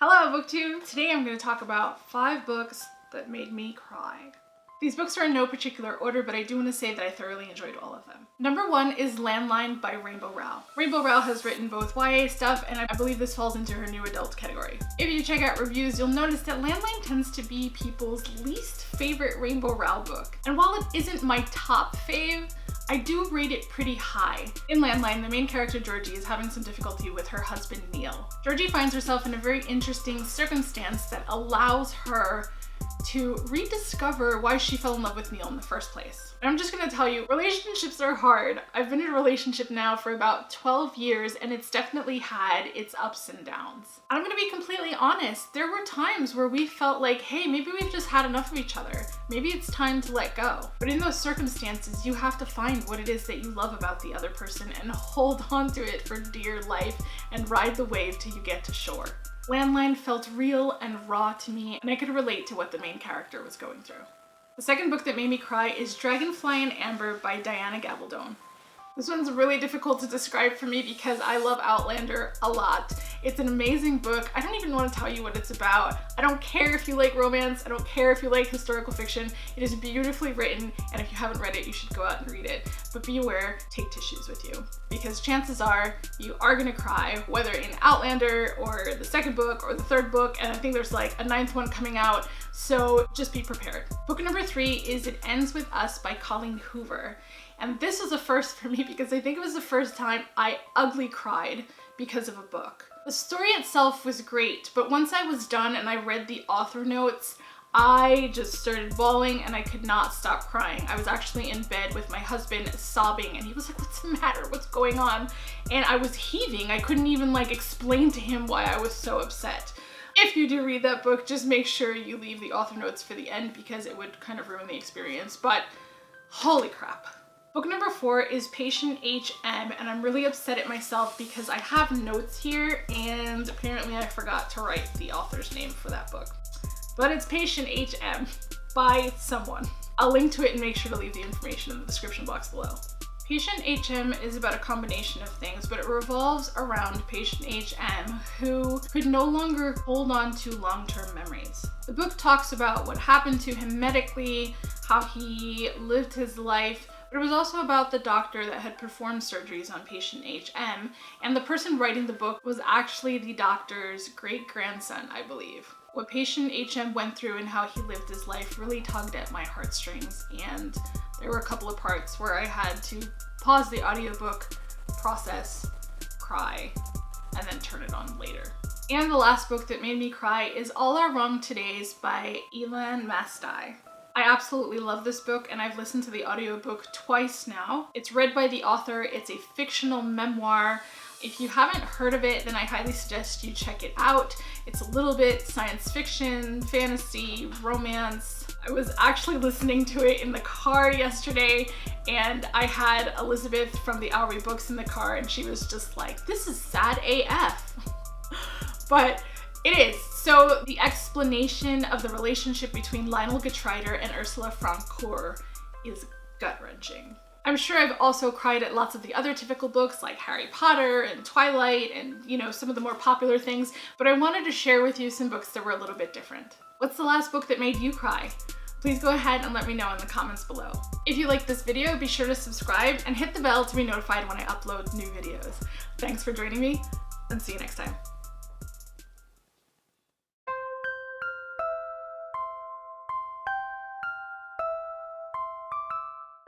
Hello, BookTube! Today I'm going to talk about 5 books that made me cry. These books are in no particular order, but I do want to say that I thoroughly enjoyed all of them. Number 1 is Landline by Rainbow Rowell. Rainbow Rowell has written both YA stuff, and I believe this falls into her new adult category. If you check out reviews, you'll notice that Landline tends to be people's least favorite Rainbow Rowell book. And while it isn't my top fave, I do rate it pretty high. In Landline, the main character Georgie is having some difficulty with her husband Neil. Georgie finds herself in a very interesting circumstance that allows her to rediscover why she fell in love with Neil in the first place. And I'm just gonna tell you, relationships are hard. I've been in a relationship now for about 12 years and it's definitely had its ups and downs. And I'm gonna be completely honest, there were times where we felt like, hey, maybe we've just had enough of each other. Maybe it's time to let go. But in those circumstances, you have to find what it is that you love about the other person and hold on to it for dear life and ride the wave till you get to shore. Landline felt real and raw to me, and I could relate to what the main character was going through. The second book that made me cry is Dragonfly and Amber by Diana Gabaldon. This one's really difficult to describe for me because I love Outlander a lot. It's an amazing book. I don't even want to tell you what it's about. I don't care if you like romance. I don't care if you like historical fiction. It is beautifully written, and if you haven't read it, you should go out and read it. But be aware, take tissues with you, because chances are you are gonna cry, whether in Outlander or the second book or the third book, and I think there's like a 9th one coming out, so just be prepared. Book number 3 is It Ends With Us by Colleen Hoover. And this was a first for me because I think it was the first time I ugly cried because of a book. The story itself was great, but once I was done and I read the author notes, I just started bawling and I could not stop crying. I was actually in bed with my husband sobbing and he was like, "What's the matter? What's going on?" And I was heaving. I couldn't even explain to him why I was so upset. If you do read that book, just make sure you leave the author notes for the end because it would kind of ruin the experience, but holy crap. Book number 4 is Patient HM, and I'm really upset at myself because I have notes here and apparently I forgot to write the author's name for that book. But it's Patient HM by someone. I'll link to it and make sure to leave the information in the description box below. Patient HM is about a combination of things, but it revolves around Patient HM who could no longer hold on to long-term memories. The book talks about what happened to him medically, how he lived his life, but it was also about the doctor that had performed surgeries on Patient HM, and the person writing the book was actually the doctor's great-grandson, I believe. What Patient HM went through and how he lived his life really tugged at my heartstrings, and there were a couple of parts where I had to pause the audiobook, process, cry, and then turn it on later. And the last book that made me cry is All Are Wrong Todays by Ilan Mastai. I absolutely love this book and I've listened to the audiobook twice now. It's read by the author, it's a fictional memoir. If you haven't heard of it, then I highly suggest you check it out. It's a little bit science fiction, fantasy, romance. I was actually listening to it in the car yesterday and I had Elizabeth from the Owry Books in the car and she was just like, "This is sad AF." But it is. So the explanation of the relationship between Lionel Getrider and Ursula Francoeur is gut-wrenching. I'm sure I've also cried at lots of the other typical books like Harry Potter and Twilight and, some of the more popular things, but I wanted to share with you some books that were a little bit different. What's the last book that made you cry? Please go ahead and let me know in the comments below. If you liked this video, be sure to subscribe and hit the bell to be notified when I upload new videos. Thanks for joining me, and see you next time.